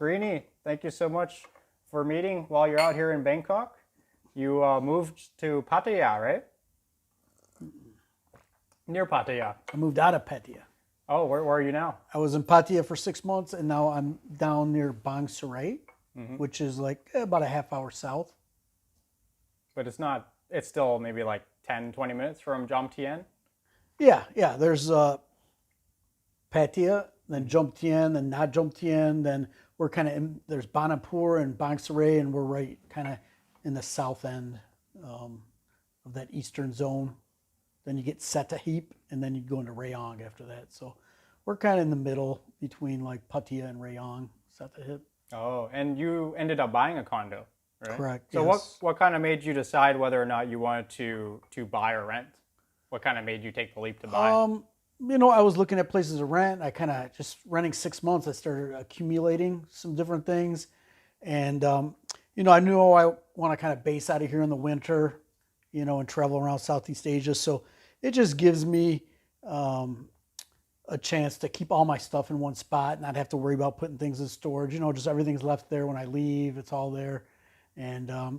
Greeny, thank you so much for meeting while you're out here in Bangkok. You moved to Pattaya, right? Near Pattaya. I moved out of Pattaya. Oh, where are you now? I was in Pattaya for 6 months, and now I'm down near Bang Sarai, Hmm. which is like about a half hour south. But it's not, it's still maybe like 10, 20 minutes from Jomtien. Yeah. There's Pattaya, then Jomtien, then not Jomtien, then we're kind of in. There's Banapur and Bang Sarai, and we're right kind of in the south end um, of that eastern zone. Then you get Setahip, and then you go into Rayong after that. So we're kind of in the middle between like Pattaya and Rayong, Setahip. Oh, and you ended up buying a condo, right? Correct. So Yes. what kind of made you decide whether or not you wanted to buy or rent? What kind of made you take the leap to buy? I was looking at places to rent. I kind of just renting 6 months. I started accumulating some different things, and I knew I want to kind of base out of here in the winter, and travel around Southeast Asia. So it just gives me um, a chance to keep all my stuff in one spot, and not have to worry about putting things in storage. Just everything's left there when I leave. It's all there, and I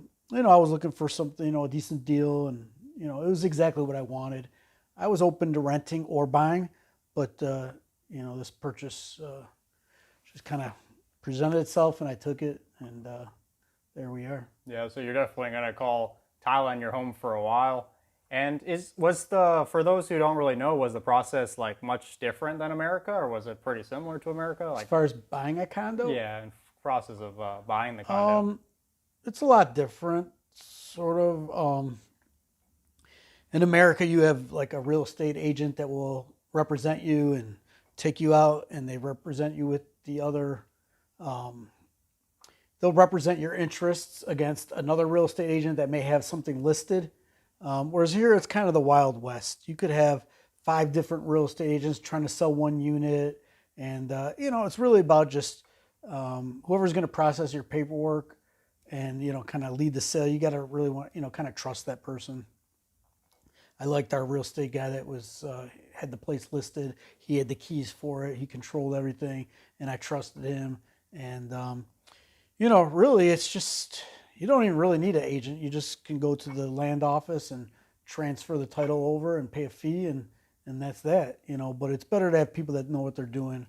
was looking for something, a decent deal, and it was exactly what I wanted. I was open to renting or buying, but this purchase just kind of presented itself, and I took it, and there we are. Yeah, so you're definitely gonna call Thailand your home for a while. And is was the for those who don't really know, was the process like much different than America, or was it pretty similar to America? As Like, far as buying a condo, yeah, and process of buying the condo. um, it's a lot different, sort of. In America, you have like a real estate agent that will represent you and take you out, and they represent you with the other. Um, they'll represent your interests against another real estate agent that may have something listed. Whereas here, it's kind of the Wild West. You could have five different real estate agents trying to sell one unit, and it's really about just whoever's going to process your paperwork and kind of lead the sale. You got to really want kind of trust that person. I liked our real estate guy that was had the place listed. He had the keys for it. He controlled everything, and I trusted him. And really, it's just you don't even really need an agent. You just can go to the land office and transfer the title over and pay a fee, and that's that. But it's better to have people that know what they're doing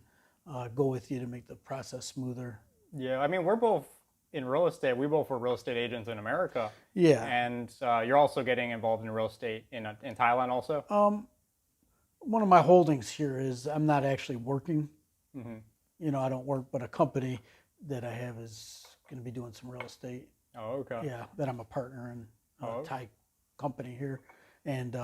go with you to make the process smoother. Yeah, I mean, we're both in real estate. We both were real estate agents in America, Yeah. and you're also getting involved in real estate in Thailand also. One of my holdings here is I'm not actually working. Hmm. I don't work, but a company that I have is going to be doing some real estate. Oh, okay. Yeah, that I'm a partner in Oh, a okay. Thai company here, and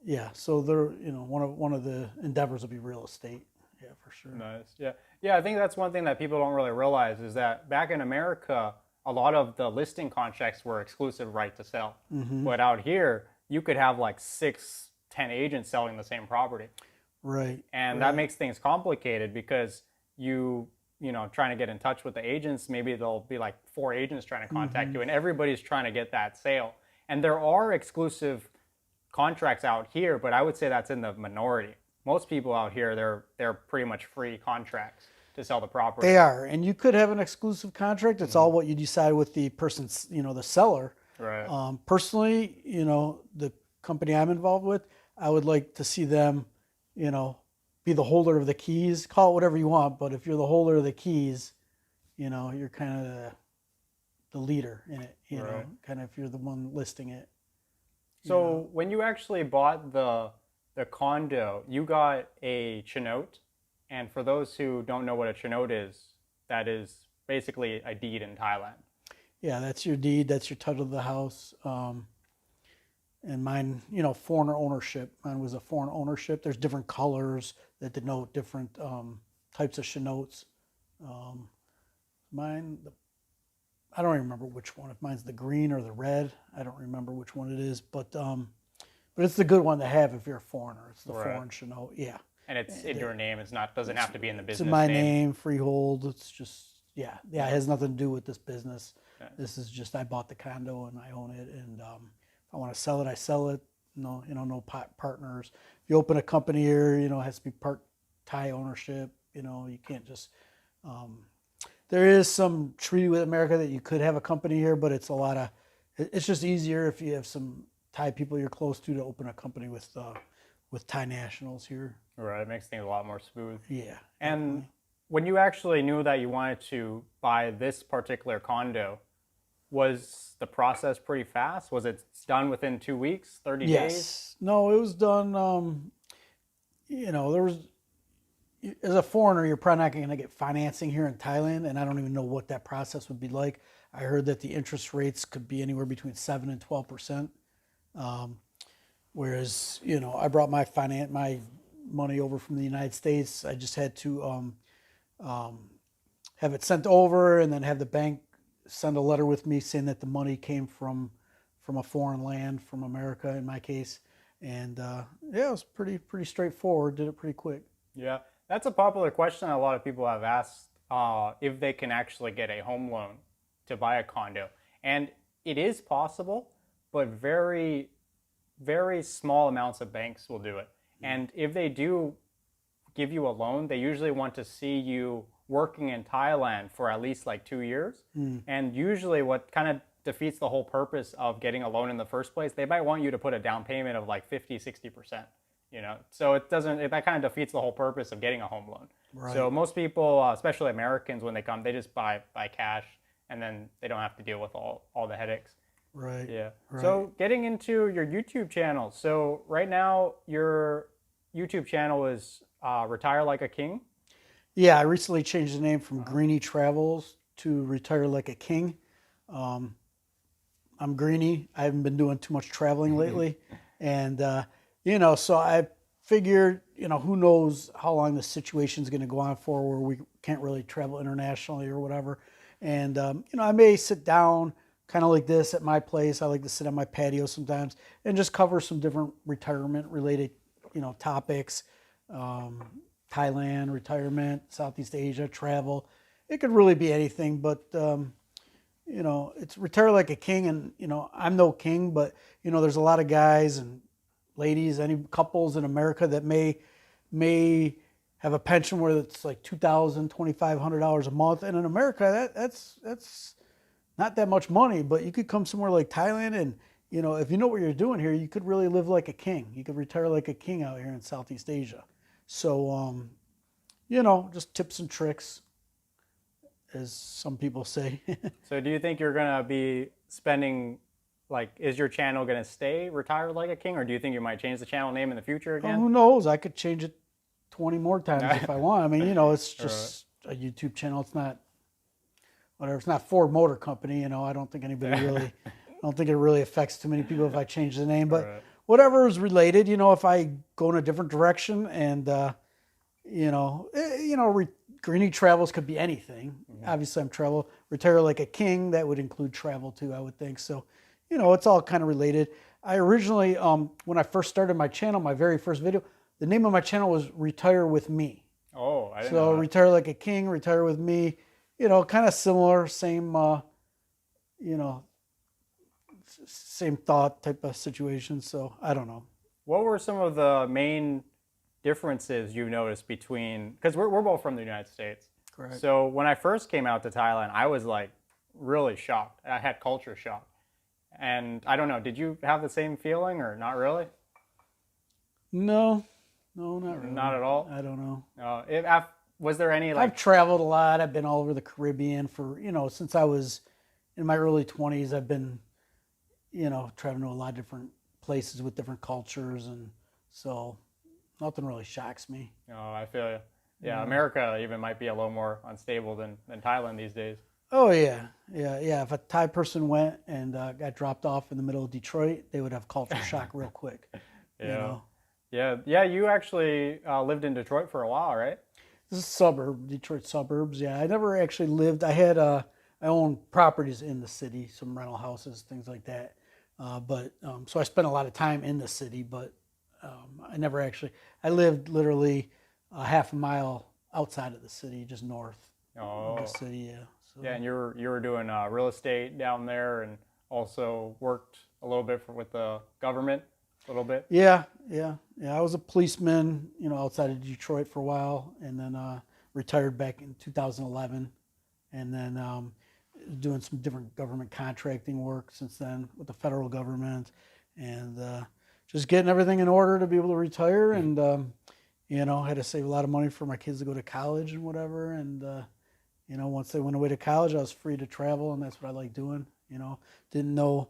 yeah, so they're one of the endeavors will be real estate. Yeah, for sure. Nice. Yeah. Yeah, I think that's one thing that people don't really realize is that back in America, a lot of the listing contracts were exclusive right to sell. Mm-hmm. But out here, you could have like six, 10 agents selling the same property. Right. And that Right. makes things complicated because trying to get in touch with the agents, maybe there'll be like four agents trying to contact Mm-hmm. you and everybody's trying to get that sale. And there are exclusive contracts out here, but I would say that's in the minority. Most people out here, they're pretty much free contracts to sell the property. They are, and you could have an exclusive contract. It's all what you decide with the person's, the seller. Right. Personally, the company I'm involved with, I would like to see them, be the holder of the keys. Call it whatever you want, but if you're the holder of the keys, you're kind of the leader in it. Right. Kind of if you're the one listing it. So when you actually bought the condo, you got a chenote, and for those who don't know what a chenote is, that is basically a deed in Thailand. Yeah, that's your deed. That's your title of the house. And mine, foreign ownership. Mine was a foreign ownership. There's different colors that denote different types of chenotes. Um, mine, I don't even remember which one. If mine's the green or the red, I don't remember which one it is. But it's the good one to have if you're a foreigner. It's the Right. foreign chenote. Yeah, And it's in your name. It's not doesn't have to be in the it's business in my name. name, freehold. It's just yeah. It has nothing to do with this business. Yeah. This is just I bought the condo and I own it, and if I want to sell it, I sell it. No, no partners. If you open a company here, it has to be part Thai ownership. You can't just There is some treaty with America that you could have a company here, but it's it's just easier if you have some Thai people you're close to open a company with Thai nationals here. Right, it makes things a lot more smooth. Yeah. And Definitely. when you actually knew that you wanted to buy this particular condo, was the process pretty fast? Was it done within 2 weeks, 30 days? Yes. No, it was done. There was, as a foreigner, you're probably not going to get financing here in Thailand, and I don't even know what that process would be like. I heard that the interest rates could be anywhere between 7 and 12%. Whereas, I brought my money over from the United States. I just had to have it sent over, and then have the bank send a letter with me saying that the money came from a foreign land, from America in my case. And yeah, it was pretty straightforward. Did it pretty quick. Yeah, that's a popular question a lot of people have asked, if they can actually get a home loan to buy a condo. And it is possible, but very, very small amounts of banks will do it. And if they do give you a loan, they usually want to see you working in Thailand for at least like 2 years. And usually what kind of defeats the whole purpose of getting a loan in the first place, they might want you to put a down payment of like 50-60%. So that kind of defeats the whole purpose of getting a home loan. Right. So most people, especially Americans, when they come, they just buy cash, and then they don't have to deal with all the headaches. Right. Yeah. Right. So getting into your YouTube channel. So right now your YouTube channel is Retire Like a King. Yeah, I recently changed the name from Greeny Travels to Retire Like a King. I'm Greeny. I haven't been doing too much traveling lately. And, so I figured, who knows how long the situation's going to go on for, where we can't really travel internationally or whatever. And, I may sit down kind of like this at my place. I like to sit on my patio sometimes and just cover some different retirement related, topics. Thailand, retirement, Southeast Asia, travel. It could really be anything, but, it's Retire Like a King. And, I'm no king, but, there's a lot of guys and ladies, any couples in America that may have a pension where it's like $2,000, $2,500 a month. And in America, that's not that much money, but you could come somewhere like Thailand and, if you know what you're doing here, you could really live like a king. You could retire like a king out here in Southeast Asia. So, just tips and tricks, as some people say. So do you think you're going to be spending, is your channel going to stay Retire Like a King, or do you think you might change the channel name in the future again? Who knows? I could change it 20 more times if I want. I mean, it's just a YouTube channel. It's not, whatever. It's not Ford Motor Company. I don't think anybody really, I don't think it really affects too many people if I change the name. But whatever is related, if I go in a different direction, and, Greeny Travels could be anything. Obviously, I'm Retire Like a King. That would include travel too, I would think. So, it's all kind of related. I originally, when I first started my channel, my very first video, the name of my channel was Retire With Me. Oh, I didn't know that. Retire Like a King, Retire With Me, kind of similar, same, same thought type of situation. So I don't know. What were some of the main differences you noticed between, because we're both from the United States. Correct. So when I first came out to Thailand, I was like really shocked. I had culture shock. And I don't know, did you have the same feeling or not really? No, not really. Not at all? I don't know. Was there any I've traveled a lot. I've been all over the Caribbean for, since I was in my early 20s. I've been, traveling to a lot of different places with different cultures. And so nothing really shocks me. Oh, I feel you. Yeah, America even might be a little more unstable than Thailand these days. Oh, yeah. If a Thai person went and got dropped off in the middle of Detroit, they would have culture shock real quick. Yeah. Yeah, you actually lived in Detroit for a while, right? This is a suburb, Detroit suburbs. Yeah, I never actually lived. I had I owned properties in the city, some rental houses, things like that. So I spent a lot of time in the city, but I never actually. I lived literally a half a mile outside of the city, just north of the city. Yeah. So. Yeah, and you were doing real estate down there, and also worked a little bit with the government, a little bit. Yeah. I was a policeman, outside of Detroit for a while, and then retired back in 2011. and then doing some different government contracting work since then with the federal government, and just getting everything in order to be able to retire. And had to save a lot of money for my kids to go to college and whatever. And once they went away to college, I was free to travel, and that's what I like doing. Didn't know,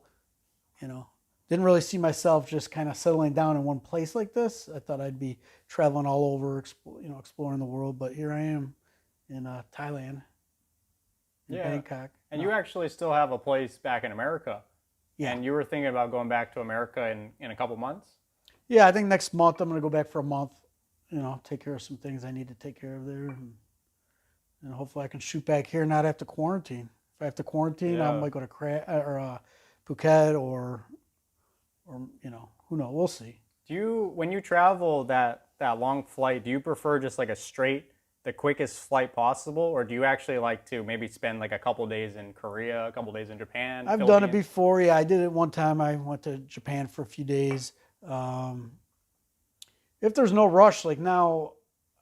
didn't really see myself just kind of settling down in one place like this. I thought I'd be traveling all over, exploring the world. But here I am in Thailand, in Bangkok. And you actually still have a place back in America. Yeah. And you were thinking about going back to America in a couple months? Yeah, I think next month I'm going to go back for a month, take care of some things I need to take care of there. And hopefully I can shoot back here and not have to quarantine. If I have to quarantine, I might go to Phuket or who knows? We'll see. When you travel that long flight, do you prefer just like the quickest flight possible, or do you actually like to maybe spend like a couple days in Korea, a couple days in Japan? I've done it before. Yeah, I did it one time. I went to Japan for a few days. If there's no rush, like now,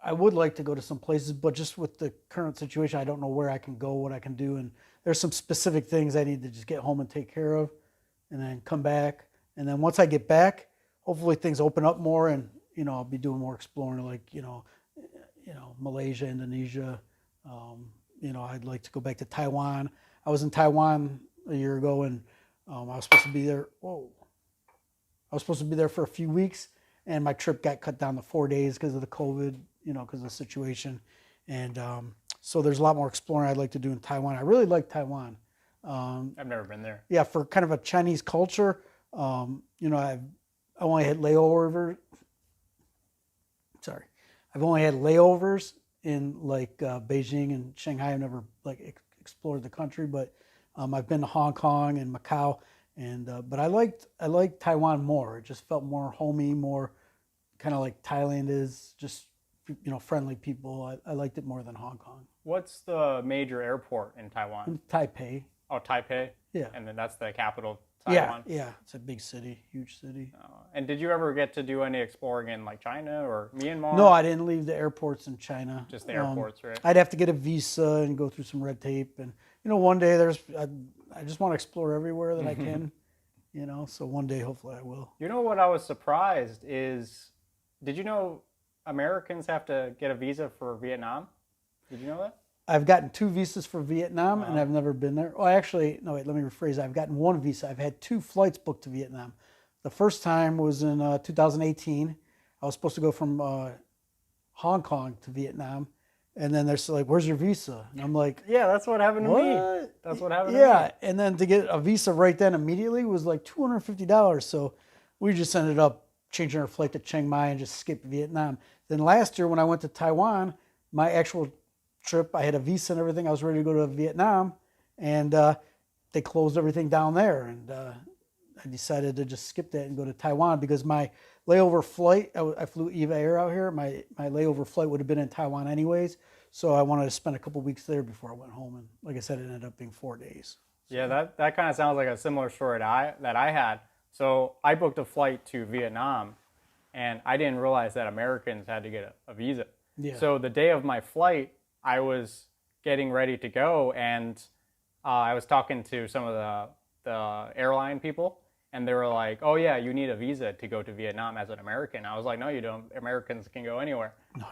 I would like to go to some places, but just with the current situation, I don't know where I can go, what I can do, and there's some specific things I need to just get home and take care of, and then come back. And then once I get back, hopefully things open up more, and I'll be doing more exploring, like Malaysia, Indonesia. I'd like to go back to Taiwan. I was in Taiwan a year ago, and I was supposed to be there. I was supposed to be there for a few weeks, and my trip got cut down to 4 days because of the COVID, because of the situation. And so there's a lot more exploring I'd like to do in Taiwan. I really like Taiwan. I've never been there. Yeah, for kind of a Chinese culture. I only had layovers. I've only had layovers in like Beijing and Shanghai. I've never explored the country, but I've been to Hong Kong and Macau, and but I liked Taiwan more. It just felt more homey, more kind of like Thailand is, just friendly people. I liked it more than Hong Kong. What's the major airport in Taiwan? Taipei. Oh, Taipei? Yeah. And then that's the capital of Taiwan? Yeah. It's a big city, huge city. And did you ever get to do any exploring in like China or Myanmar? No, I didn't leave the airports in China. Just the airports, right? I'd have to get a visa and go through some red tape. And, one day I just want to explore everywhere that I can, so one day hopefully I will. You know what I was surprised is, did you know Americans have to get a visa for Vietnam? Did you know that? I've gotten 2 visas for Vietnam, and I've never been there. Oh, actually, no, wait, let me rephrase. I've gotten 1 visa. I've had 2 flights booked to Vietnam. The first time was in 2018. I was supposed to go from Hong Kong to Vietnam, and then they're like, "Where's your visa?" And I'm like, "Yeah, that's what happened to me. That's what happened to me." Yeah, and then to get a visa right then immediately was like $250. So we just ended up changing our flight to Chiang Mai and just skipped Vietnam. Then last year when I went to Taiwan, my actual trip, I had a visa and everything. I was ready to go to Vietnam, and they closed everything down there, and I decided to just skip that and go to Taiwan because my layover flight, I flew EVA Air out here. My layover flight would have been in Taiwan anyways, so I wanted to spend a couple weeks there before I went home, and like I said, it ended up being 4 days. So. Yeah, that kind of sounds like a similar story that I had. So I booked a flight to Vietnam, and I didn't realize that Americans had to get a visa. Yeah. So the day of my flight, I was getting ready to go, and I was talking to some of the airline people, and they were like, "Oh yeah, you need a visa to go to Vietnam as an American." I was like, "No, you don't. Americans can go anywhere." No,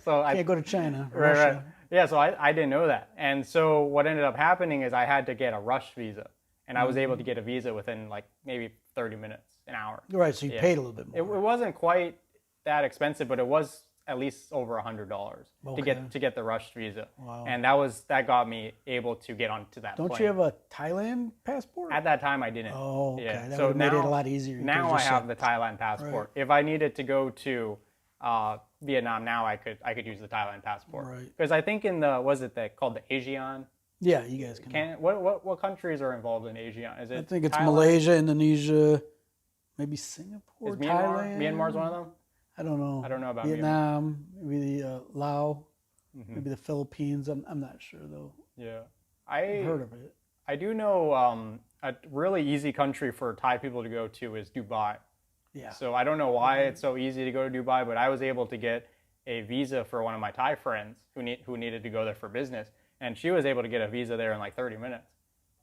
So I can't go to China, right, Russia. right. Yeah, so I didn't know that, and so what ended up happening is I had to get a rush visa, and I was able to get a visa within like maybe 30 minutes, an hour. Right, so you paid a little bit more. It wasn't quite that expensive, but it was at least over $100 to get the rush visa. Wow. And that got me able to get onto that plane. Don't you have a Thailand passport? At that time I didn't. Oh, okay. Yeah. That So would have made it a lot easier. Now I have the Thailand passport. Right. If I needed to go to Vietnam now, I could use the Thailand passport. Right. Because I think in called the ASEAN. Yeah, you guys can. What countries are involved in ASEAN? Is it? I think it's Thailand? Malaysia, Indonesia, maybe Singapore, Is Myanmar? Thailand. Myanmar's one of them. I don't know. I don't know about Vietnam, maybe Laos, maybe the Philippines. I'm not sure though. Yeah, I've heard of it. I do know a really easy country for Thai people to go to is Dubai. Yeah. So I don't know why it's so easy to go to Dubai, but I was able to get a visa for one of my Thai friends who needed to go there for business. and she was able to get a visa there in like 30 minutes.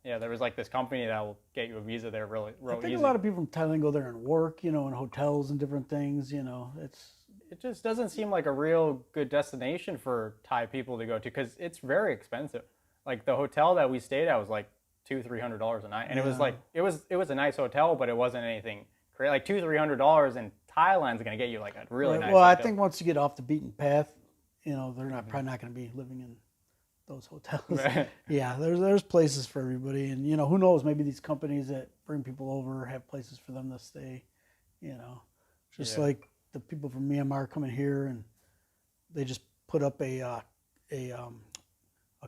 Yeah, there was like this company that will get you a visa there really, I real think easy. a lot of people from Thailand go there and work, in hotels and different things. It just doesn't seem like a real good destination for Thai people to go to because it's very expensive. Like the hotel that we stayed at was like $200-300 a night, and it was Yeah. like it was a nice hotel, but it wasn't anything crazy. Like $200-300 in Thailand's gonna get you like a really Right. nice Well, I hotel. think once you get off the beaten path, they're not probably not going to be living in those hotels. Yeah, there's places for everybody, and who knows? Maybe these companies that bring people over have places for them to stay. You know, just Yeah. like the people from Myanmar coming here, and they just put up a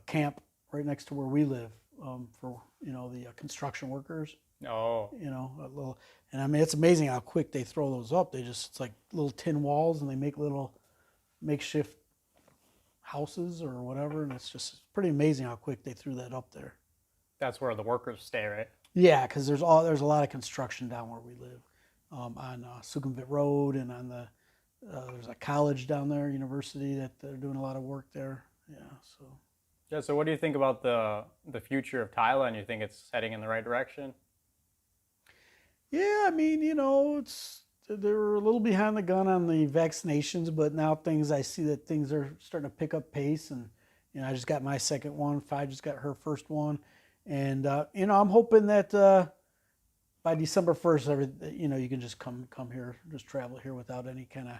camp right next to where we live for the construction workers. Oh, A little, and I mean it's amazing how quick they throw those up. It's like little tin walls, and they make little makeshift houses or whatever, and it's pretty amazing how quick they threw that up there. that's where the workers stay, right? Yeah, because there's a lot of construction down where we live, on Sukhumvit Road, and on there's a college down there, university, that they're doing a lot of work there. Yeah, so Yeah. So what do you think about the future of Thailand? You think it's heading in the right direction? yeah, I mean they're a little behind the gun on the vaccinations, but now I see that things are starting to pick up pace, and I just got my second one. Fi just got her first one, and I'm hoping that by December 1st, you can just come here, just travel here without any kind of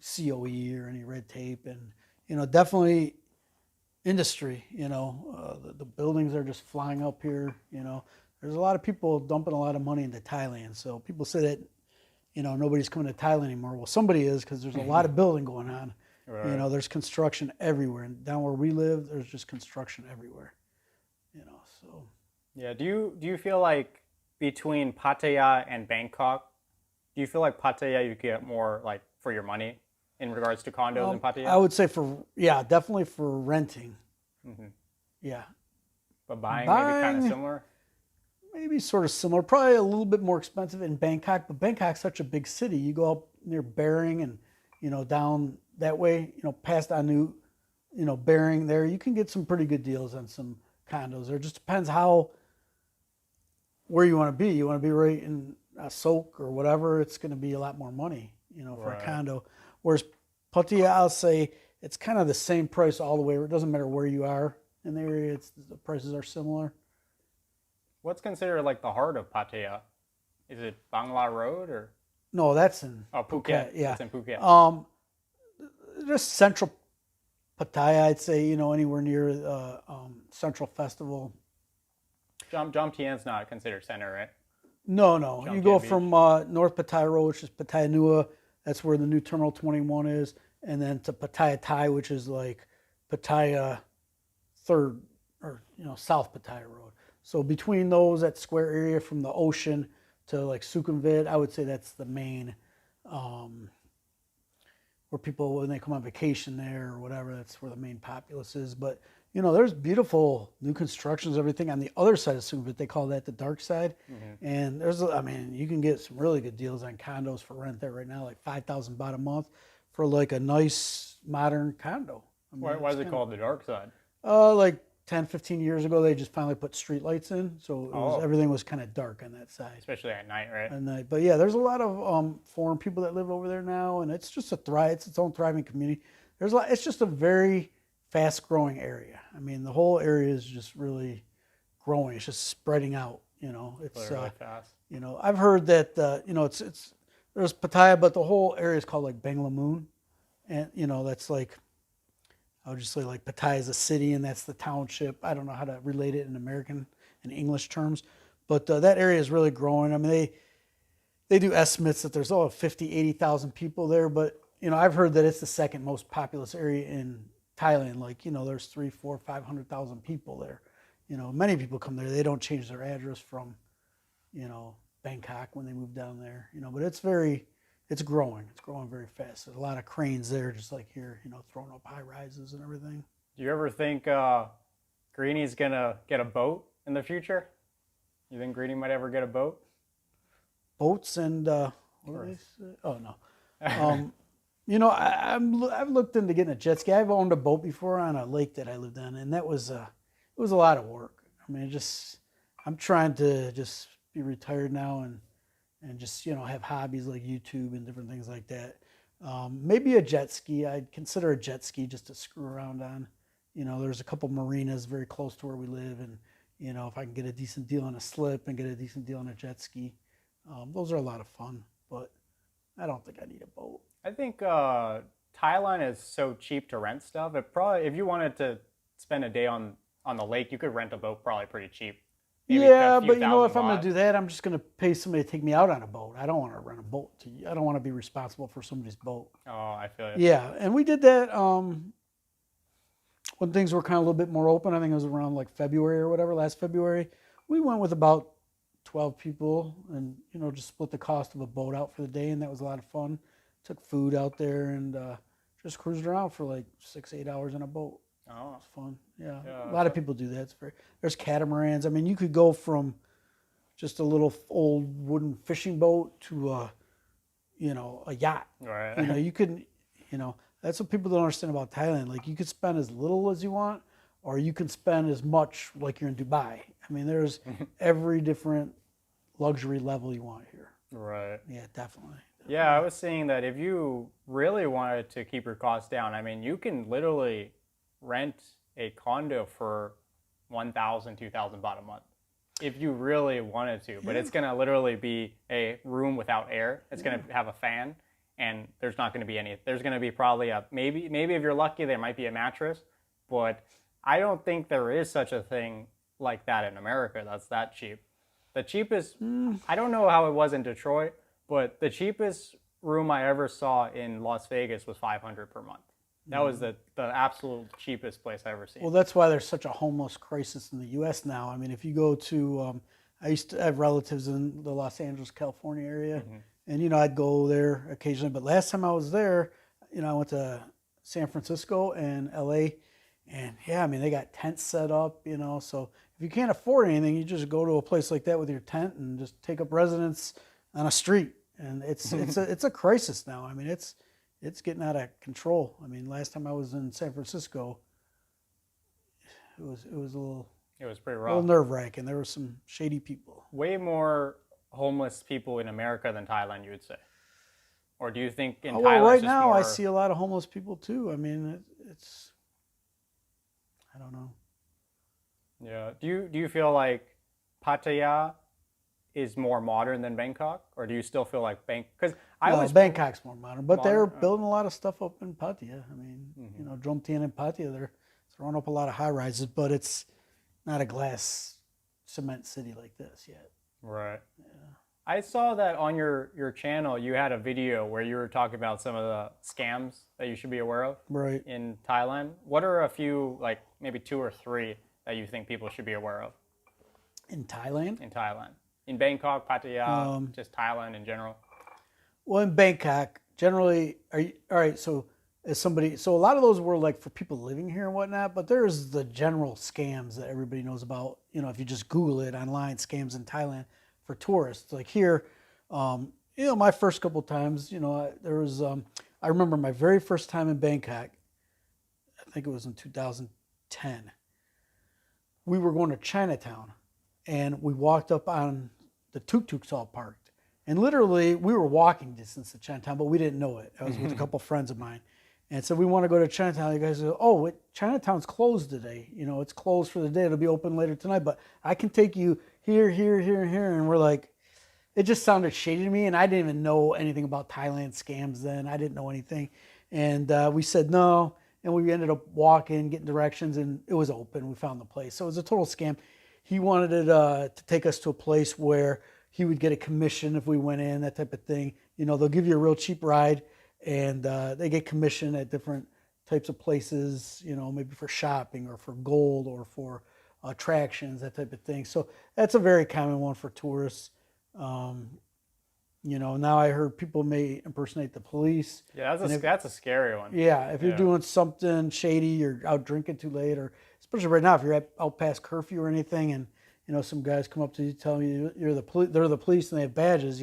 COE or any red tape, and definitely industry. The buildings are just flying up here. There's a lot of people dumping a lot of money into Thailand, so people say that nobody's coming to Thailand anymore. Well, somebody is, because there's a lot of building going on. Right. There's construction everywhere, and down where we live, there's just construction everywhere. So Yeah. Do you feel like between Pattaya and Bangkok, do you feel like Pattaya you get more like for your money in regards to condos in I Pattaya? would say definitely for renting. Hmm. Yeah, But buying maybe kind of buying similar. maybe sort of similar, probably a little bit more expensive in Bangkok, but Bangkok's such a big city. You go up near Bering and down that way, past Anu, Bering there, you can get some pretty good deals on some condos. It just depends where you want to be. You want to be right in a soak or whatever, it's going to be a lot more money, for a Right. condo. Whereas Pattaya, I'll say it's kind of the same price all the way. It doesn't matter where you are in the area. The prices are similar. What's considered like the heart of Pattaya? Is it Bangla Road or No, that's in Phuket? Yeah. It's in Phuket. Just central Pattaya, I'd say, anywhere near Central Festival. Jomtien's not considered center, right? No. You go Jomtien Beach. from North Pattaya Road, which is Pattaya Nua. That's where the new Terminal 21 is. And then to Pattaya Thai, which is like Pattaya 3rd, or, South Pattaya Road. So between those, that square area from the ocean to like Sukhumvit, I would say that's the main, where people, when they come on vacation there or whatever, that's where the main populace is. But there's beautiful new constructions, everything on the other side of Sukhumvit. They call that the dark side. Mm-hmm. And you can get some really good deals on condos for rent there right now, like 5,000 baht a month for like a nice modern condo. Why is it called the dark side? Like 10, 15 years ago, they just finally put street lights in, so Oh. everything was kind of dark on that side. Especially at night, right? But yeah, there's a lot of foreign people that live over there now, and it's just it's its own thriving community. It's just a very fast growing area. I mean, the whole area is just really growing. It's just spreading out. It's Really fast. I've heard that it's there's Pattaya, but the whole area is called like Banglamun, and that's like, I would just say like Pattaya is a city and that's the township. I don't know how to relate it in American and English terms, but that area is really growing. I mean, they do estimates that there's 50, 80,000 people there, but I've heard that it's the second most populous area in Thailand. Like there's 3, 4, 500,000 people there. Many people come there. They don't change their address from Bangkok when they move down there. But it's growing. It's growing very fast. There's a lot of cranes there, just like here, throwing up high rises and everything. Do you ever think Greeny's gonna get a boat in the future? You think Greeny might ever get a boat? Boats and what do they say? Oh no, I've looked into getting a jet ski. I've owned a boat before on a lake that I lived on, and that was it was a lot of work. I mean, I'm trying to just be retired now and just have hobbies like YouTube and different things like that. Maybe a jet ski. I'd consider a jet ski just to screw around on. There's a couple marinas very close to where we live, and if I can get a decent deal on a slip and get a decent deal on a jet ski, those are a lot of fun. But I don't think I need a boat. I think Thailand is so cheap to rent stuff. It probably, if you wanted to spend a day on the lake, you could rent a boat probably pretty cheap. Maybe Yeah, a few but thousand if I'm going baht. to do that, I'm just going to pay somebody to take me out on a boat. I don't want to rent a boat. I don't want to be responsible for somebody's boat. Oh, I feel you. Yeah, and we did that when things were kind of a little bit more open. I think it was around like February or whatever, last February. We went with about 12 people and, just split the cost of a boat out for the day, and that was a lot of fun. Took food out there and just cruised around for like 6-8 hours in a boat. Oh, It's fun. Yeah. yeah. A lot of people do that. There's catamarans. I mean, you could go from just a little old wooden fishing boat to a yacht. Right. You could, that's what people don't understand about Thailand. Like you could spend as little as you want, or you can spend as much like you're in Dubai. I mean, there's every different luxury level you want here. Right. Yeah, definitely. Yeah, I was saying that if you really wanted to keep your costs down, I mean, you can literally rent a condo for 1,000, 2,000 baht a month if you really wanted to. But it's going to literally be a room without air. It's going to have a fan, and there's not going to be any. There's going to be probably maybe if you're lucky, there might be a mattress, but I don't think there is such a thing like that in America that's that cheap. The cheapest, I don't know how it was in Detroit, but the cheapest room I ever saw in Las Vegas was 500 per month. That was the absolute cheapest place I ever seen. Well, that's why there's such a homeless crisis in the U.S. now. I mean, if you go to, I used to have relatives in the Los Angeles, California area, and I'd go there occasionally. But last time I was there, I went to San Francisco and L.A., and yeah, I mean, they got tents set up, So if you can't afford anything, you just go to a place like that with your tent and just take up residence on a street. And it's a crisis now. I mean, it's getting out of control. I mean, last time I was in San Francisco, it was a little pretty a little rough. nerve-wracking. There were some shady people. Way more homeless people in America than Thailand, you would say? Or do you think in Well, Thailand right it's just now more... I see a lot of homeless people too. I mean, it's I don't know. Yeah. Do you feel like Pattaya is more modern than Bangkok, or do you still feel like Because I No, was Bangkok's more modern, but they're Modern? Oh. building a lot of stuff up in Pattaya. I mean, Jomtien and Pattaya, they're throwing up a lot of high rises, but it's not a glass cement city like this yet. Right. I saw that on your channel you had a video where you were talking about some of the scams that you should be aware of Right. in Thailand. What are a few, like maybe 2 or 3 that you think people should be aware of In Thailand? in Thailand? In Bangkok, Pattaya, just Thailand in general. Well, in Bangkok, generally, all right, so a lot of those were like for people living here and whatnot, but there's the general scams that everybody knows about. If you just Google it online, scams in Thailand for tourists. Like here, my first couple times, there was, I remember my very first time in Bangkok, I think it was in 2010. We were going to Chinatown, and we walked up on the tuk-tuks all parked. And literally, we were walking distance to Chinatown, but we didn't know it. I was with a couple friends of mine. And so we want to go to Chinatown. You guys go, Chinatown's closed today. It's closed for the day. It'll be open later tonight, but I can take you here, here, here, and here. And we're like, it just sounded shady to me. And I didn't even know anything about Thailand scams then. I didn't know anything. And we said no. And we ended up walking, getting directions, and it was open. We found the place. So it was a total scam. He wanted to take us to a place where he would get a commission if we went in, that type of thing. They'll give you a real cheap ride, and they get commission at different types of places, maybe for shopping or for gold or for attractions, that type of thing. So that's a very common one for tourists. Now I heard people may impersonate the police. Yeah, that's a scary one. Yeah, if you're doing something shady, you're out drinking too late, or especially right now, if you're out past curfew or anything, and some guys come up to you telling you they're the police and they have badges,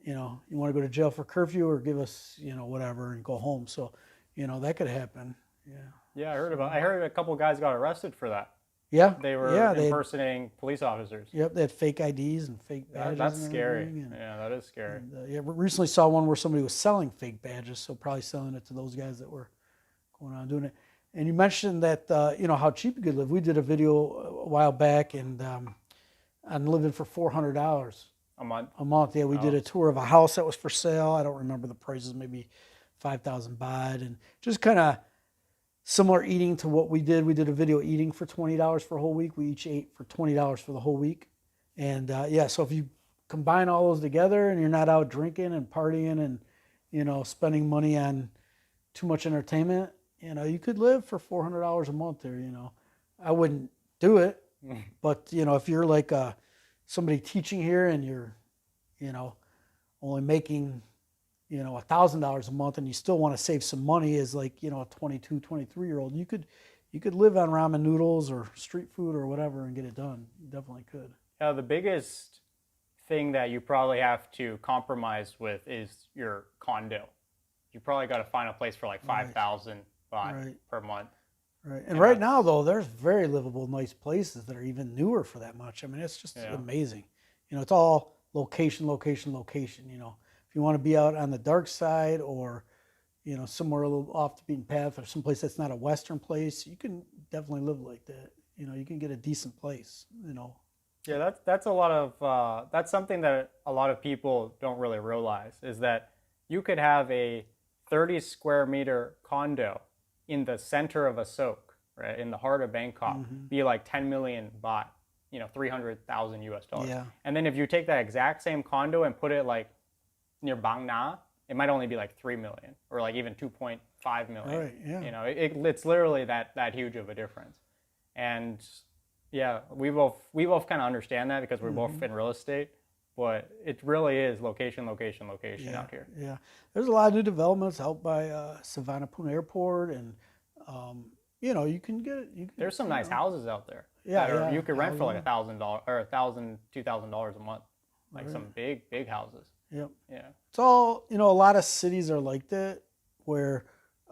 you want to go to jail for curfew or give us, whatever and go home. So, that could happen. Yeah. Yeah, I heard a couple guys got arrested for that. Yeah. They were Yeah. impersonating police officers. Yep. They had fake IDs and fake badges. That's and scary. everything. Yeah, that is scary. Yeah. We recently saw one where somebody was selling fake badges. So probably selling it to those guys that were going on doing it. And you mentioned that, how cheap you could live. We did a video a while back, and I'm living for $400 a month. A month, yeah. We did a tour of a house that was for sale. I don't remember the prices, maybe 5,000 baht, and just kind of similar eating to what we did. We did a video eating for $20 for a whole week. We each ate for $20 for the whole week, and so if you combine all those together, and you're not out drinking and partying and spending money on too much entertainment, you could live for $400 a month there. I wouldn't do it, but if you're like somebody teaching here and you're only making $1,000 a month, and you still want to save some money as like a 22, 23-year-old, you could live on ramen noodles or street food or whatever and get it done. You definitely could. Yeah, the biggest thing that you probably have to compromise with is your condo. You probably got to find a place for like 5,000 baht per month. Right. And right now, though, there's very livable, nice places that are even newer for that much. I mean, it's just amazing. It's all location, location, location. If you want to be out on the dark side or, somewhere a little off the beaten path or someplace that's not a Western place, you can definitely live like that. You can get a decent place, Yeah, that's a lot of, that's something that a lot of people don't really realize, is that you could have a 30 square meter condo in the center of a soak, right, in the heart of Bangkok, be like 10 million baht, 300,000 US dollars. Yeah. And then if you take that exact same condo and put it like near Bang Na, it might only be like 3 million or like even 2.5 million. Right, yeah. It's literally that huge of a difference. And yeah, we both kind of understand that because we're both in real estate. But it really is location, location, location out here. Yeah, there's a lot of new developments out by Savannapun Airport, and you can get. There's some nice houses out there. Yeah, you could rent for like $1,000 or $1,000, $2,000 a month, like some big houses. Yep. Yeah. It's all a lot of cities are like that, where,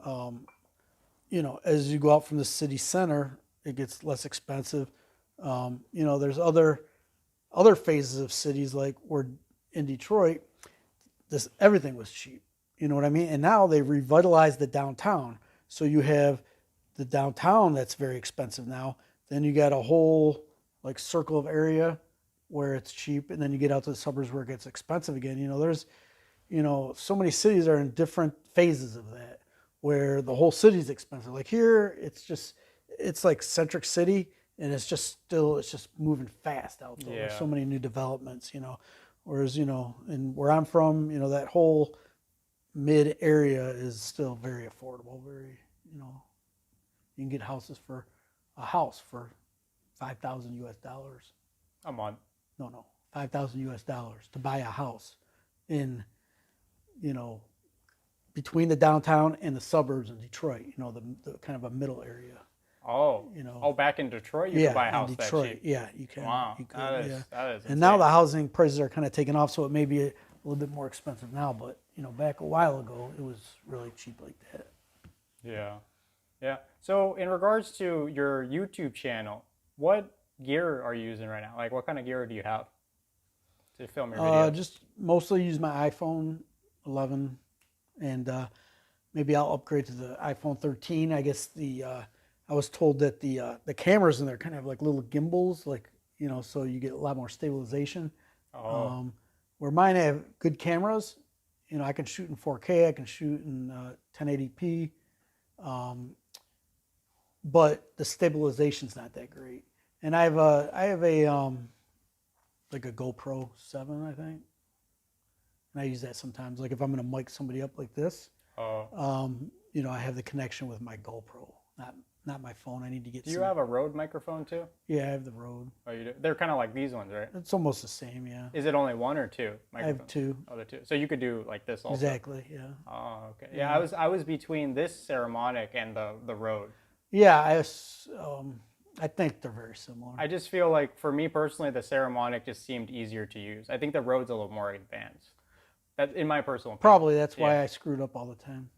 as you go out from the city center, it gets less expensive. There's other phases of cities, like where in Detroit, everything was cheap. You know what I mean? And now they revitalized the downtown. So you have the downtown that's very expensive now. Then you got a whole like circle of area where it's cheap. And then you get out to the suburbs where it gets expensive again. There's, so many cities are in different phases of that, where the whole city's expensive. Like here, it's like centric city. And it's just moving fast out there. Yeah. There's so many new developments, Whereas, and where I'm from, that whole mid area is still very affordable. Very, you can get a house for 5,000 US dollars a month. No, 5,000 US dollars to buy a house in, between the downtown and the suburbs in Detroit. The kind of a middle area. Oh, back in Detroit, you could buy a house in Detroit, that cheap. Yeah, you can. Wow, you could, that is insane. And now the housing prices are kind of taking off, so it may be a little bit more expensive now. But back a while ago, it was really cheap like that. Yeah. So in regards to your YouTube channel, what gear are you using right now? Like, what kind of gear do you have to film your videos? Just mostly use my iPhone 11, and maybe I'll upgrade to the iPhone 13. I guess I was told that the cameras in there kind of have like little gimbals, like, so you get a lot more stabilization. Oh. Where mine have good cameras, I can shoot in 4K, I can shoot in 1080p, but the stabilization's not that great. And I have a like a GoPro 7, I think, and I use that sometimes. Like if I'm going to mic somebody up like this, I have the connection with my GoPro, not my phone. I need to get. Do you have a Rode microphone too? Yeah, I have the Rode. Oh, you do? They're kind of like these ones, right? It's almost the same, yeah. Is it only one or two microphones? I have two. Oh, the two. So you could do like this also. Exactly, yeah. Oh, okay. Yeah, I was between this Ceramic and the Rode. Yeah, I think they're very similar. I just feel like for me personally, the Ceramic just seemed easier to use. I think the Rode's a little more advanced. That in my personal opinion. Probably that's why I screwed up all the time.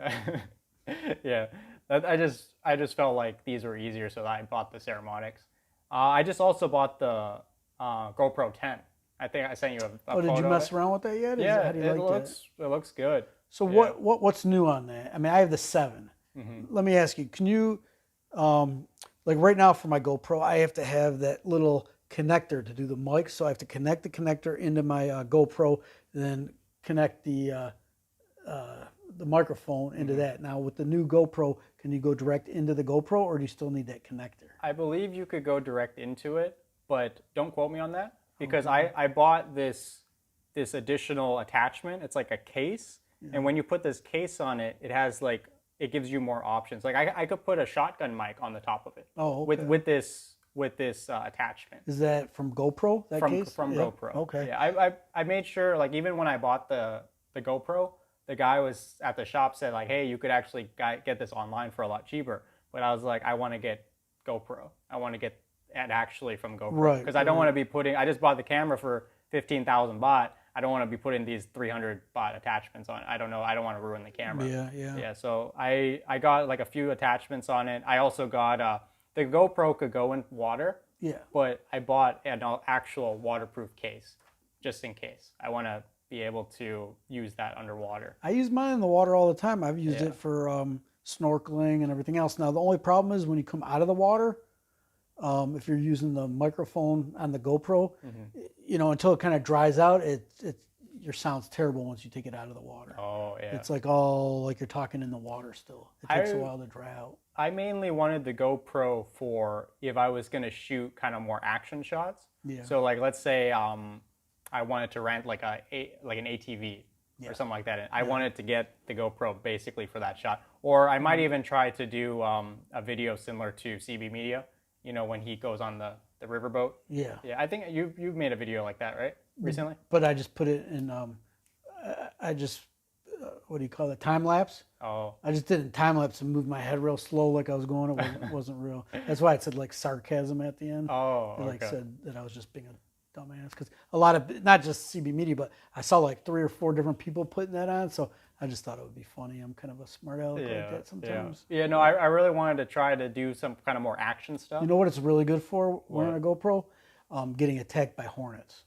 Yeah, I just felt like these were easier, so I bought the Ceramonics. I just also bought the GoPro 10. I think I sent you a Oh, did photo you of mess it. around with that yet? Yeah, How do you like that? it looks good. So Yeah. what's new on that? I mean, I have the 7. Let me ask you, can you, like right now for my GoPro, I have to have that little connector to do the mic. So I have to connect the connector into my GoPro, and then connect the microphone into that. Now with the new GoPro, can you go direct into the GoPro, or do you still need that connector? I believe you could go direct into it, but don't quote me on that because I bought this additional attachment. It's like a case, and when you put this case on it, it has like it gives you more options. Like I could put a shotgun mic on the top of it. Oh, okay. With this attachment. Is that from GoPro? That case? From Yeah. GoPro. Okay. Yeah, I made sure like even when I bought the GoPro, the guy was at the shop said like, hey, you could actually get this online for a lot cheaper. But I was like, I want to get GoPro. I want to get it actually from GoPro Right. because I don't want to be putting. I just bought the camera for 15,000 baht. I don't want to be putting these 300 baht attachments on it. I don't know. I don't want to ruin the camera. Yeah. So I got like a few attachments on it. I also got the GoPro could go in water. Yeah. But I bought an actual waterproof case just in case. I want to be able to use that underwater. I use mine in the water all the time. I've used it for snorkeling and everything else. Now the only problem is when you come out of the water, if you're using the microphone on the GoPro, you know, until it kind of dries out, your sound's terrible once you take it out of the water. Oh yeah. It's like all like you're talking in the water still. It takes a while to dry out. I mainly wanted the GoPro for if I was gonna shoot kind of more action shots. Yeah. So like let's say I wanted to rent like an ATV or something like that. I wanted to get the GoPro basically for that shot. Or I might even try to do a video similar to CB Media, you know, when he goes on the riverboat. Yeah. Yeah, I think you've made a video like that, right? Recently? But I just put it in, what do you call it, time lapse? Oh. I just did it in time lapse and moved my head real slow like I was going. It wasn't real. That's why it said like sarcasm at the end. Oh, It like okay. said that I was just being a dumbass. Because a lot of, not just CB Media, but I saw like 3 or 4 different people putting that on. So I just thought it would be funny. I'm kind of a smart aleck like that sometimes. Yeah, no, I really wanted to try to do some kind of more action stuff. You know what it's really good for wearing a GoPro? Getting attacked by hornets.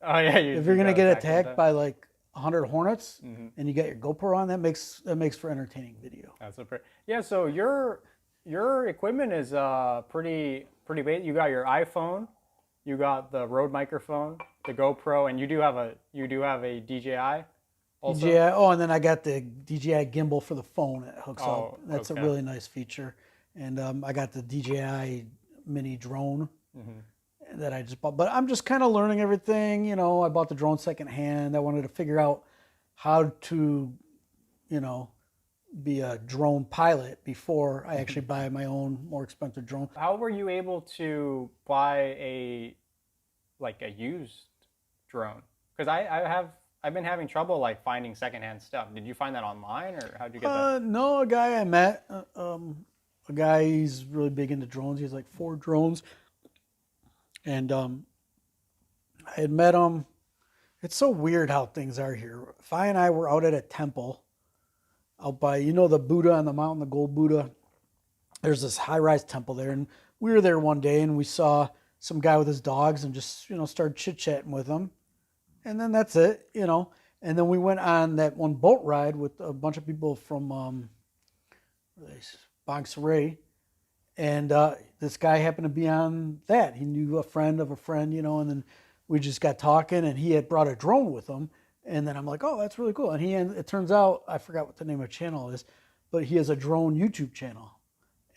Oh yeah, If you're gonna get attacked by like 100 hornets and you got your GoPro on, that makes for entertaining video. That's a pretty. Yeah, so your equipment is pretty basic. You got your iPhone, you got the Rode microphone, the GoPro, and you do have a DJI. Also? DJI. Oh, and then I got the DJI gimbal for the phone that hooks up. That's a really nice feature. And I got the DJI mini drone that I just bought. But I'm just kind of learning everything. You know, I bought the drone secondhand. I wanted to figure out how to, you know, be a drone pilot before I actually buy my own more expensive drone. How were you able to buy a used drone? Because I've been having trouble like finding secondhand stuff. Did you find that online, or how'd you get that? No, a guy I met, a guy, he's really big into drones. He has like 4 drones. And I had met him. It's so weird how things are here. Fi and I were out at a temple out by, you know, the Buddha on the mountain, the gold Buddha. There's this high-rise temple there. And we were there one day and we saw some guy with his dogs and just, you know, started chit-chatting with him. And then that's it, you know. And then we went on that one boat ride with a bunch of people from Bang Saray. And this guy happened to be on that. He knew a friend of a friend, you know, and then we just got talking and he had brought a drone with him. And then I'm like, oh, that's really cool. And it turns out, I forgot what the name of the channel is, but he has a drone YouTube channel.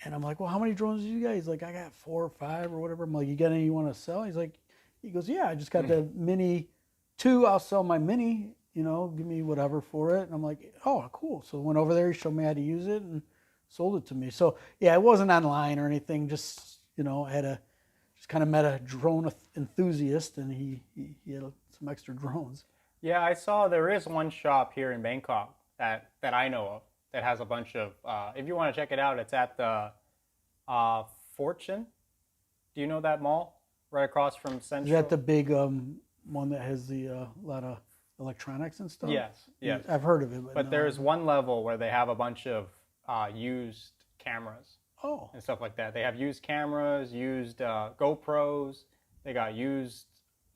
And I'm like, well, how many drones do you got? He's like, I got 4 or 5 or whatever. I'm like, you got any you want to sell? He goes, yeah, I just got the Mini 2. I'll sell my Mini, you know, give me whatever for it. And I'm like, oh, cool. So I went over there, he showed me how to use it and sold it to me. So yeah, it wasn't online or anything. Just, you know, I just kind of met a drone enthusiast and he had some extra drones. Yeah, I saw there is one shop here in Bangkok that I know of that has a bunch of, if you want to check it out, it's at the Fortune. Do you know that mall right across from Central? Is that the big one that has the a electronics and stuff. Yes, yes. I've heard of it, But no. there's one level where they have a bunch of used cameras Oh, and stuff like that. They have used cameras, used GoPros. They got used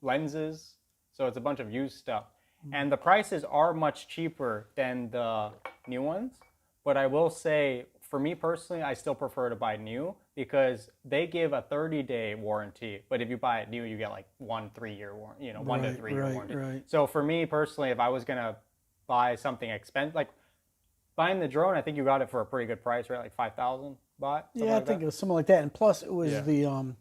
lenses. So it's a bunch of used stuff. And the prices are much cheaper than the new ones. But I will say, for me personally, I still prefer to buy new because they give a 30-day warranty. But if you buy it new, you get like 1 3-year warranty, 1 to 3 year warranty. Right. So for me personally, if I was going to buy something expensive, like buying the drone, I think you got it for a pretty good price, right? Like 5,000 baht. Yeah, I think it was something like that. And plus, it was Yeah. the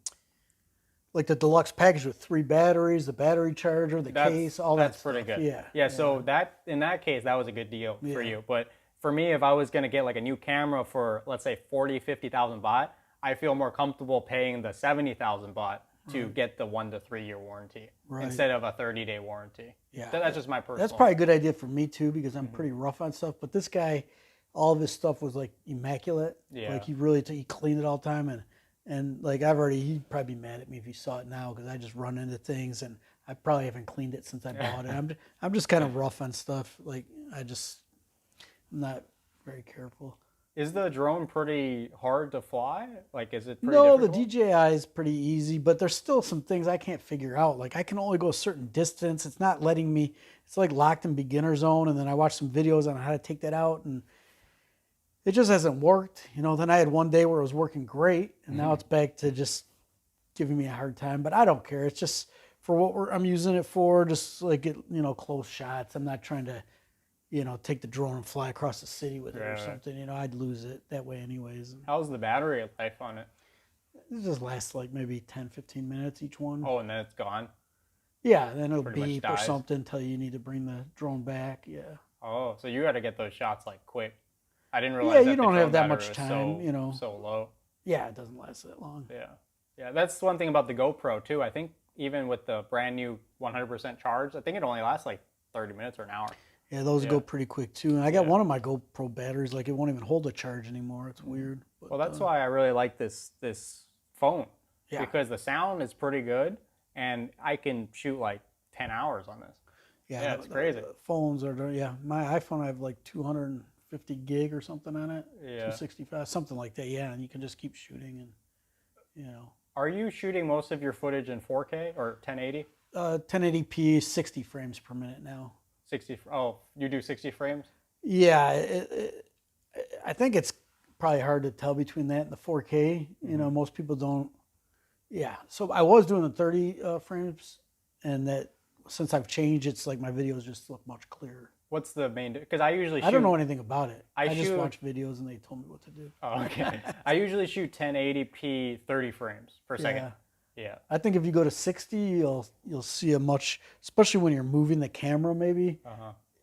like the deluxe package with 3 batteries, the battery charger, the case, all that That's stuff. pretty good. Yeah. Yeah. So that in that case, that was a good deal for Yeah. you. But for me, if I was going to get like a new camera for, let's say, 40, 50,000 baht, I feel more comfortable paying the 70,000 baht to get the 1 to 3 year warranty instead of a 30-day warranty. Yeah. That's just my personal. That's probably a good idea for me too because I'm pretty rough on stuff. But this guy, all of his stuff was like immaculate. Yeah. Like he cleaned it all the time, and like he'd probably be mad at me if he saw it now because I just run into things and I probably haven't cleaned it since I bought it. I'm just kind of rough on stuff. Like I'm not very careful. Is the drone pretty hard to fly? Like, is it pretty No, difficult? the DJI is pretty easy, but there's still some things I can't figure out. Like I can only go a certain distance. It's not letting me. It's like locked in beginner zone, and then I watched some videos on how to take that out, and it just hasn't worked. Then I had one day where it was working great, and now it's back to just giving me a hard time. But I don't care. It's just for what I'm using it for. Just like close shots. I'm not trying to take the drone and fly across the city with it or something. I'd lose it that way anyways. How's the battery life on it? It just lasts like maybe 10, 15 minutes each one. Oh, and then it's gone? Yeah, then it'll Pretty much beep or dies. something, tell you need to bring the drone back. Yeah. Oh, so you got to get those shots like quick. I didn't Yeah, realize that you the don't have drone that battery much was time, so low. Yeah, it doesn't last that long. Yeah. Yeah, that's one thing about the GoPro too. I think even with the brand new 100% charge, I think it only lasts like 30 minutes or an hour. Yeah, those go pretty quick too. And I got one of my GoPro batteries, like it won't even hold a charge anymore. It's weird. But, Well, that's why I really like this phone Yeah. because the sound is pretty good and I can shoot like 10 hours on this. Yeah, it's crazy. The phones are, my iPhone, I have like 250 gig or something on it. Yeah. 265, something like that. Yeah, and you can just keep shooting and, Are you shooting most of your footage in 4K or 1080? 1080p, 60 frames per minute now. 60? Oh, you do 60 frames? Yeah, I think it's probably hard to tell between that and the 4K. Most people don't. Yeah, so I was doing the 30 frames, and that since I've changed, it's like my videos just look much clearer. What's the main? Because I usually shoot. I don't know anything about it. I just shoot- watch videos and they told me what to do. Oh, okay. I usually shoot 1080p 30 frames per second. Yeah. I think if you go to 60, you'll see a much, especially when you're moving the camera, maybe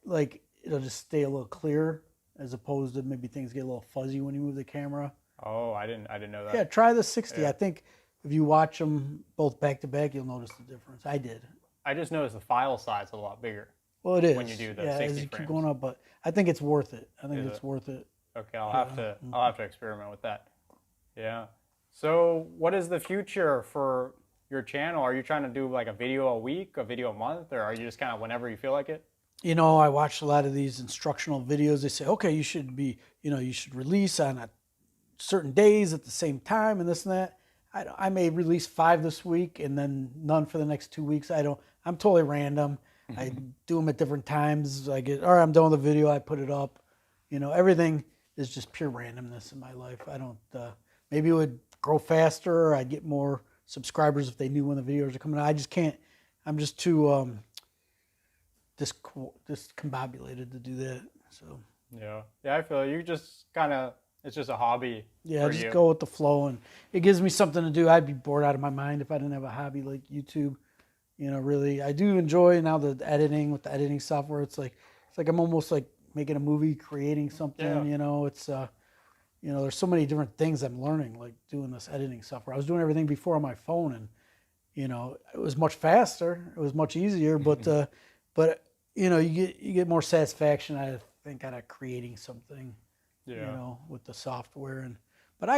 like it'll just stay a little clearer as opposed to maybe things get a little fuzzy when you move the camera. Oh, I didn't know that. Yeah, try the 60. I think if you watch them both back to back, you'll notice the difference. I did. I just noticed the file size is a lot bigger. Well, it is when you do the as 60 you frames. keep going up, but I think it's worth it. I think Is it's it? worth it. Okay, I'll have to experiment with that. Yeah. So, what is the future for your channel? Are you trying to do like a video a week, a video a month, or are you just kind of whenever you feel like it? I watched a lot of these instructional videos. They say, okay, you should release on certain days at the same time and this and that. I may release 5 this week and then none for the next 2 weeks. I'm totally random. I do them at different times. All right, I'm done with the video. I put it up. Everything is just pure randomness in my life. I don't, maybe it would grow faster. Or I'd get more subscribers if they knew when the videos are coming out. I just can't, I'm just too discombobulated to do that. So Yeah. Yeah, I feel you just kind of, it's just a hobby. yeah, for just you. go with the flow, and it gives me something to do. I'd be bored out of my mind if I didn't have a hobby like YouTube. Really, I do enjoy now the editing with the editing software. It's like I'm almost like making a movie, creating something. Yeah. It's there's so many different things I'm learning, like doing this editing software. I was doing everything before on my phone, and it was much faster. It was much easier, but you get more satisfaction, I think, out of creating something. Yeah. With the software, but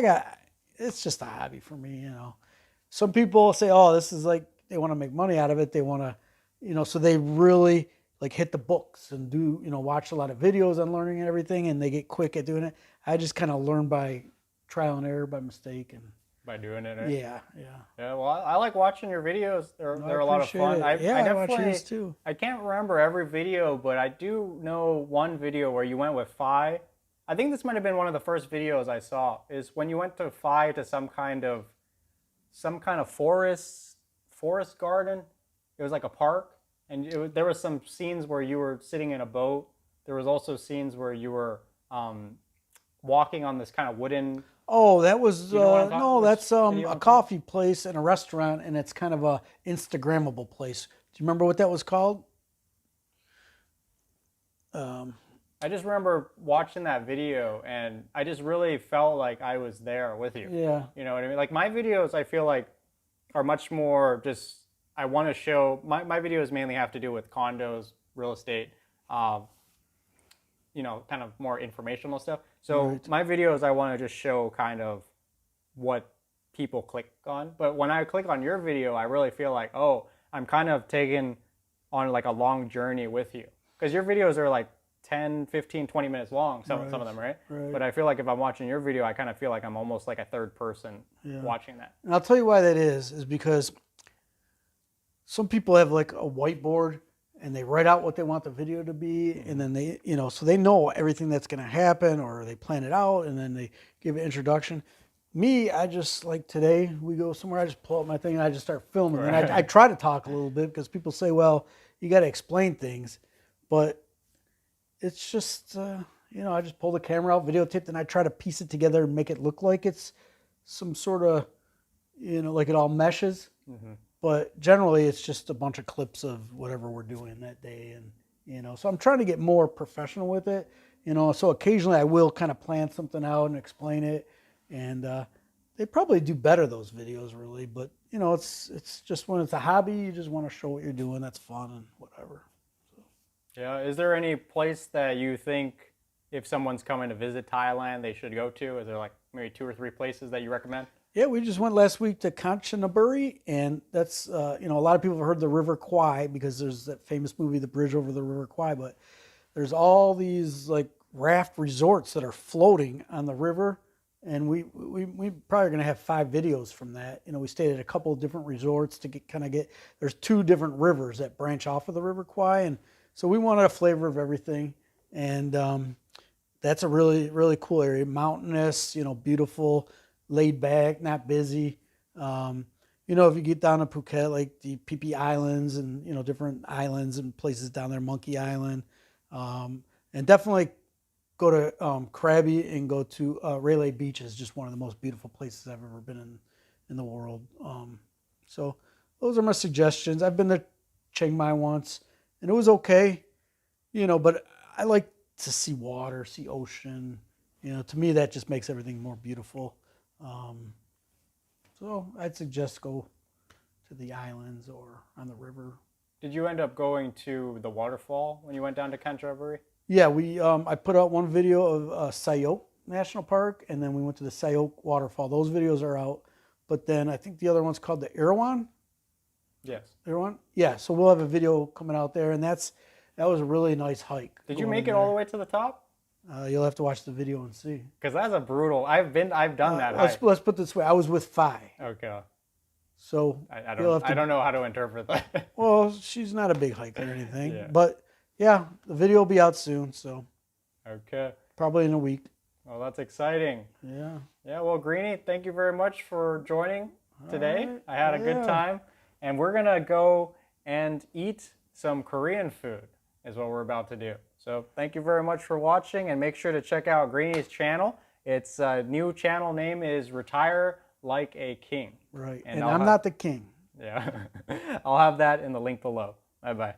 it's just a hobby for me. Some people say, oh, this is like, they want to make money out of it. They want to, so they really like hit the books and do, watch a lot of videos on learning and everything, and they get quick at doing it. I just kind of learn by trial and error, by mistake, and By doing it, right? yeah. Yeah, well, I like watching your videos. They're a lot of fun. I watch definitely, yours too. I can't remember every video, but I do know one video where you went with Phi. I think this might have been one of the first videos I saw. Is when you went to Phi to some kind of forest garden. It was like a park, and there was some scenes where you were sitting in a boat. There was also scenes where you were walking on this kind of wooden. Oh, that was You know what I'm talking- no, which that's video a I'm coffee place and a restaurant, and it's kind of a Instagrammable place. Do you remember what that was called? I just remember watching that video, and I just really felt like I was there with you. Yeah. You know what I mean? Like my videos, I feel like are much more just. I want to show my videos mainly have to do with condos, real estate, kind of more informational stuff. So Right. my videos, I want to just show kind of what people click on. But when I click on your video, I really feel like, oh, I'm kind of taken on like a long journey with you. Because your videos are like 10, 15, 20 minutes long, some of them, right? Right. But I feel like if I'm watching your video, I kind of feel like I'm almost like a third person watching that. And I'll tell you why that is because some people have like a whiteboard and they write out what they want the video to be, and then they, so they know everything that's going to happen, or they plan it out, and then they give an introduction. Me, I just, like today, we go somewhere, I just pull up my thing and I just start filming. Right. And I try to talk a little bit because people say, well, you got to explain things. But it's just, I just pull the camera out, videotape, and I try to piece it together and make it look like it's some sort of, like it all meshes. Mm-hmm. But generally, it's just a bunch of clips of whatever we're doing that day. And, so I'm trying to get more professional with it. So occasionally I will kind of plan something out and explain it. And they probably do better, those videos, really. But, it's just when it's a hobby, you just want to show what you're doing. That's fun and whatever. So. Yeah. Is there any place that you think if someone's coming to visit Thailand, they should go to? Is there like maybe 2 or 3 places that you recommend? Yeah, we just went last week to Kanchanaburi, and that's, a lot of people have heard the River Kwai because there's that famous movie, The Bridge Over the River Kwai, but there's all these like raft resorts that are floating on the river, and we probably going to have 5 videos from that. We stayed at a couple of different resorts to get, there's 2 different rivers that branch off of the River Kwai, and so we wanted a flavor of everything, and that's a really, really cool area, mountainous, beautiful, laid back, not busy. If you get down to Phuket, like the Phi Phi Islands and, different islands and places down there, Monkey Island. And definitely go to Krabi and go to Railay Beach is just one of the most beautiful places I've ever been in the world. So those are my suggestions. I've been to Chiang Mai once, and it was okay, but I like to see water, see ocean. To me, that just makes everything more beautiful. So I'd suggest go to the islands or on the river. Did you end up going to the waterfall when you went down to Kanchanaburi? Yeah, I put out one video of Sayok National Park, and then we went to the Sayok waterfall. Those videos are out. But then I think the other one's called the Erawan. Yes. Erawan? Yeah, so we'll have a video coming out there, and that was a really nice hike. Did you make it all the way to the top? You'll have to watch the video and see. Because that's a brutal. I've done that hike. Let's put it this way. I was with Phi. Okay. So I don't know how to interpret that. Well, she's not a big hiker or anything, Yeah. but yeah, the video will be out soon. So Okay. probably in a week. Well, that's exciting. Yeah. Yeah. Well, Greeny, thank you very much for joining today. right. I had a good time, and we're gonna go and eat some Korean food. Is what we're about to do. So thank you very much for watching, and make sure to check out Greeny's channel. Its new channel name is Retire Like a King. Right. And I'm not the king. Yeah. I'll have that in the link below. Bye-bye.